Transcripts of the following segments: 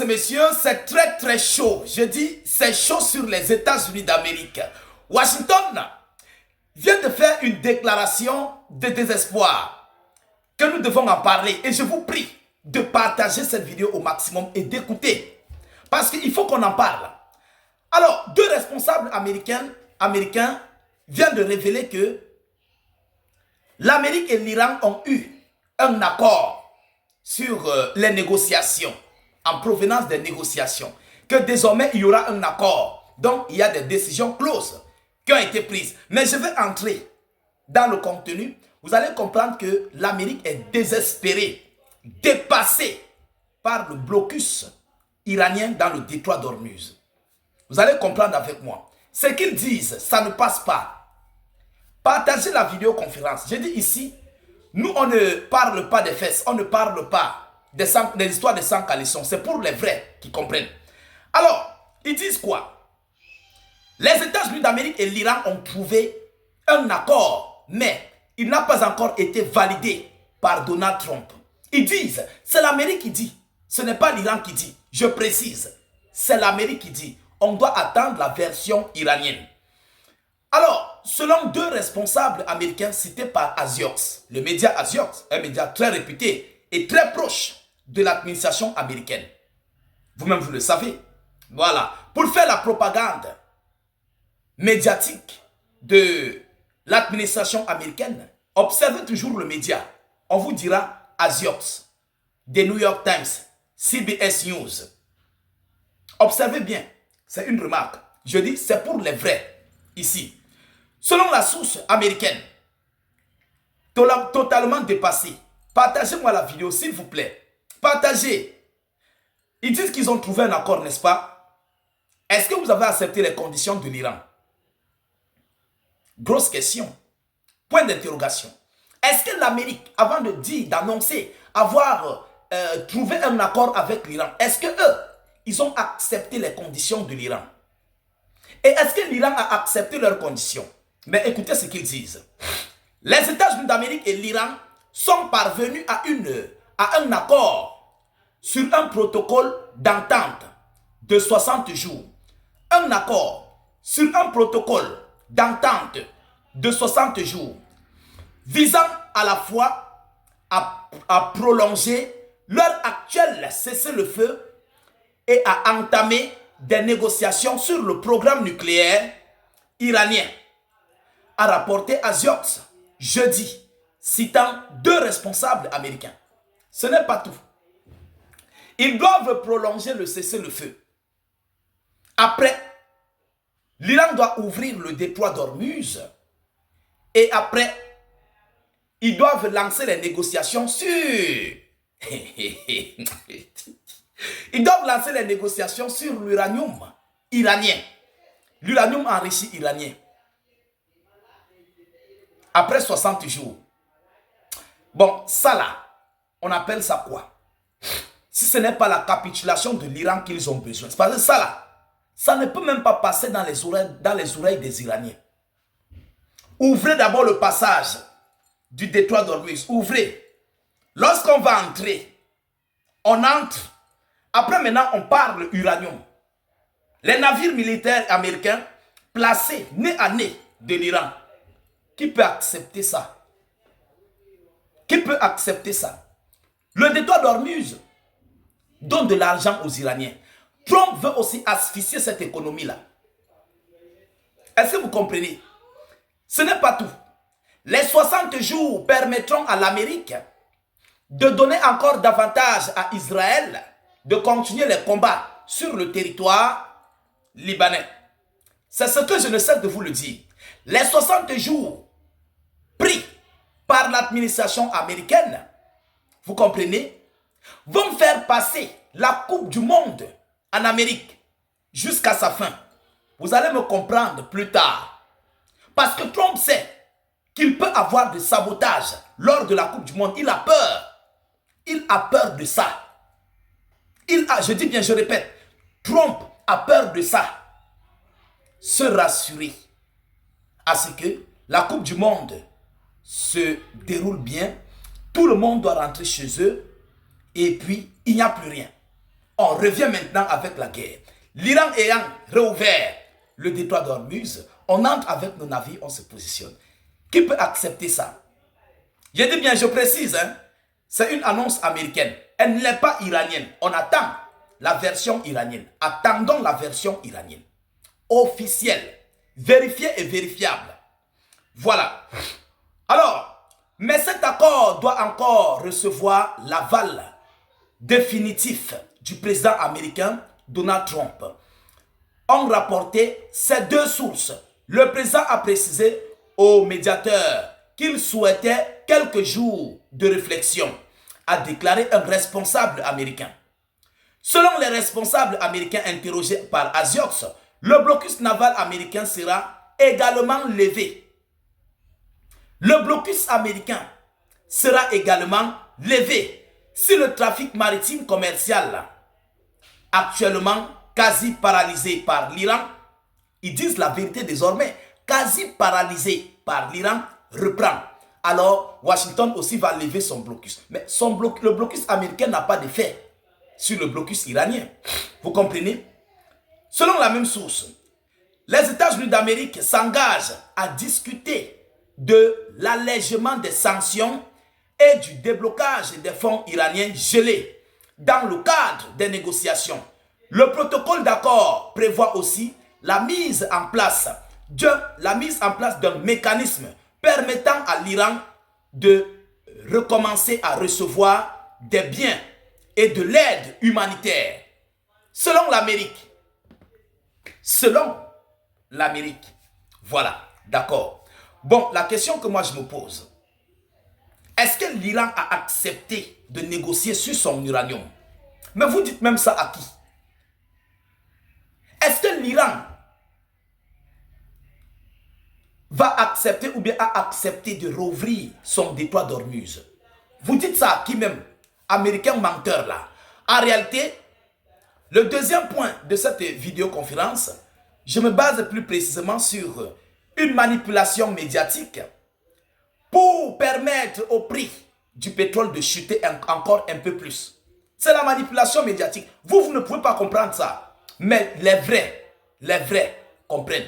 et messieurs, c'est très chaud. Je dis, c'est chaud sur les États-Unis d'Amérique. Washington vient de faire une déclaration de désespoir que nous devons en parler. Et je vous prie de partager cette vidéo au maximum et d'écouter. Parce qu'il faut qu'on en parle. Alors, deux responsables américains viennent de révéler que l'Amérique et l'Iran ont eu un accord sur les négociations, en provenance des négociations, que désormais il y aura un accord. Donc il y a des décisions closes qui ont été prises. Mais je vais entrer dans le contenu. Vous allez comprendre que l'Amérique est désespérée, dépassée par le blocus iranien dans le détroit d'Ormuz. Vous allez comprendre avec moi. Ce qu'ils disent, ça ne passe pas. Partagez la vidéoconférence. Je dis ici, nous on ne parle pas des fesses, on ne parle pas des histoires de sans caleçon. C'est pour les vrais qui comprennent. Alors, ils disent quoi? Les États-Unis d'Amérique et l'Iran ont trouvé un accord, mais il n'a pas encore été validé par Donald Trump. Ils disent, c'est l'Amérique qui dit, ce n'est pas l'Iran qui dit. Je précise, c'est l'Amérique qui dit. On doit attendre la version iranienne. Alors, selon deux responsables américains cités par Axios, le média Axios, un média très réputé et très proche de l'administration américaine. Vous-même, vous le savez. Voilà. Pour faire la propagande médiatique de l'administration américaine, observez toujours le média. On vous dira Axios, The New York Times, CBS News. Observez bien. C'est une remarque. Je dis, c'est pour les vrais, ici. Selon la source américaine, totalement dépassée, partagez-moi la vidéo, s'il vous plaît. Partagez. Ils disent qu'ils ont trouvé un accord, n'est-ce pas? Est-ce que vous avez accepté les conditions de l'Iran? Grosse question. Point d'interrogation. Est-ce que l'Amérique, avant de dire, d'annoncer avoir trouvé un accord avec l'Iran, est-ce que eux, ils ont accepté les conditions de l'Iran? Et est-ce que l'Iran a accepté leurs conditions? Mais écoutez ce qu'ils disent. Les États-Unis d'Amérique et l'Iran sont parvenus à un accord sur un protocole d'entente de 60 jours. Un accord sur un protocole d'entente de 60 jours visant à la fois à prolonger leur actuel cessez-le-feu et à entamer des négociations sur le programme nucléaire iranien, a rapporté Axios jeudi, citant deux responsables américains. Ce n'est pas tout. Ils doivent prolonger le cessez-le-feu. Après, l'Iran doit ouvrir le détroit d'Ormuz. Et après, ils doivent lancer les négociations sur... Ils doivent lancer les négociations sur l'uranium iranien. L'uranium enrichi iranien. Après 60 jours. Bon, ça là, on appelle ça quoi? Si ce n'est pas la capitulation de l'Iran qu'ils ont besoin. C'est parce que ça là, ça ne peut même pas passer dans les oreilles des Iraniens. Ouvrez d'abord le passage du détroit d'Ormuz. Ouvrez. Lorsqu'on va entrer, on entre. Après maintenant, on parle uranium. Les navires militaires américains placés nez à nez de l'Iran. Qui peut accepter ça? Qui peut accepter ça? Le détroit d'Ormuz donne de l'argent aux Iraniens. Trump veut aussi asphyxier cette économie-là. Est-ce que vous comprenez? Ce n'est pas tout. Les 60 jours permettront à l'Amérique de donner encore davantage à Israël de continuer les combats sur le territoire libanais. C'est ce que je ne cesse de vous le dire. Les 60 jours pris par l'administration américaine, vous comprenez, vont faire passer la Coupe du Monde en Amérique jusqu'à sa fin. Vous allez me comprendre plus tard. Parce que Trump sait qu'il peut avoir de sabotage lors de la Coupe du Monde. Il a peur. Il a peur de ça. Je dis bien, je répète, Trump a peur de ça. Se rassurer à ce que la Coupe du Monde se déroule bien, tout le monde doit rentrer chez eux et puis il n'y a plus rien. On revient maintenant avec la guerre. L'Iran ayant réouvert le détroit d'Ormuz, on entre avec nos navires, on se positionne. Qui peut accepter ça? Je dis bien, je précise, hein, c'est une annonce américaine. Elle n'est pas iranienne. On attend la version iranienne. Attendons la version iranienne. Officielle, vérifiée et vérifiable. Voilà. Alors, mais cet accord doit encore recevoir l'aval définitif du président américain Donald Trump. Ont rapporté ces deux sources. Le président a précisé au médiateur qu'il souhaitait quelques jours de réflexion, a déclaré un responsable américain. Selon les responsables américains interrogés par Axios, le blocus naval américain sera également levé. Le blocus américain sera également levé si le trafic maritime commercial, actuellement quasi paralysé par l'Iran, ils disent la vérité désormais, quasi paralysé par l'Iran, reprend. Alors, Washington aussi va lever son blocus. Mais le blocus américain n'a pas d'effet sur le blocus iranien. Vous comprenez? Selon la même source, les États-Unis d'Amérique s'engagent à discuter de l'allègement des sanctions et du déblocage des fonds iraniens gelés dans le cadre des négociations. Le protocole d'accord prévoit aussi la mise en place d'un mécanisme permettant à l'Iran de recommencer à recevoir des biens et de l'aide humanitaire. Selon l'Amérique, voilà, d'accord. Bon, la question que moi je me pose, est-ce que l'Iran a accepté de négocier sur son uranium? Mais vous dites même ça à qui? Est-ce que l'Iran va accepter ou bien a accepté de rouvrir son détroit d'Ormuz? Vous dites ça à qui même? Américain menteur là. En réalité, le deuxième point de cette vidéoconférence, je me base plus précisément sur une manipulation médiatique pour permettre au prix du pétrole de chuter encore un peu plus. C'est la manipulation médiatique. Vous ne pouvez pas comprendre ça. Mais les vrais comprennent.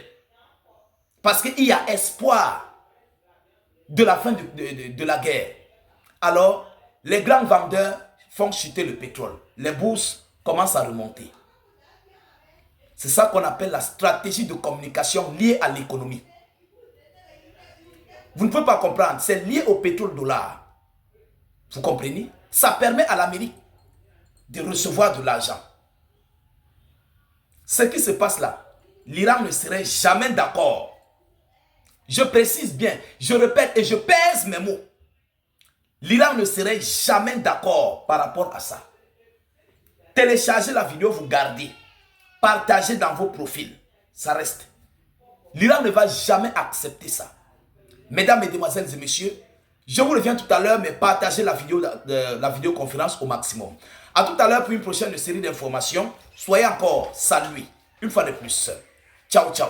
Parce qu'il y a espoir de la fin de la guerre. Alors, les grands vendeurs font chuter le pétrole. Les bourses commencent à remonter. C'est ça qu'on appelle la stratégie de communication liée à l'économie. Vous ne pouvez pas comprendre. C'est lié au pétrole-dollar. Vous comprenez? Ça permet à l'Amérique de recevoir de l'argent. Ce qui se passe là, l'Iran ne serait jamais d'accord. Je précise bien, je répète et je pèse mes mots. L'Iran ne serait jamais d'accord par rapport à ça. Téléchargez la vidéo, vous gardez. Partagez dans vos profils. Ça reste. L'Iran ne va jamais accepter ça. Mesdames, Mesdemoiselles et Messieurs, je vous reviens tout à l'heure, mais partagez la vidéoconférence au maximum. À tout à l'heure pour une prochaine série d'informations. Soyez encore salués. Une fois de plus. Ciao, ciao.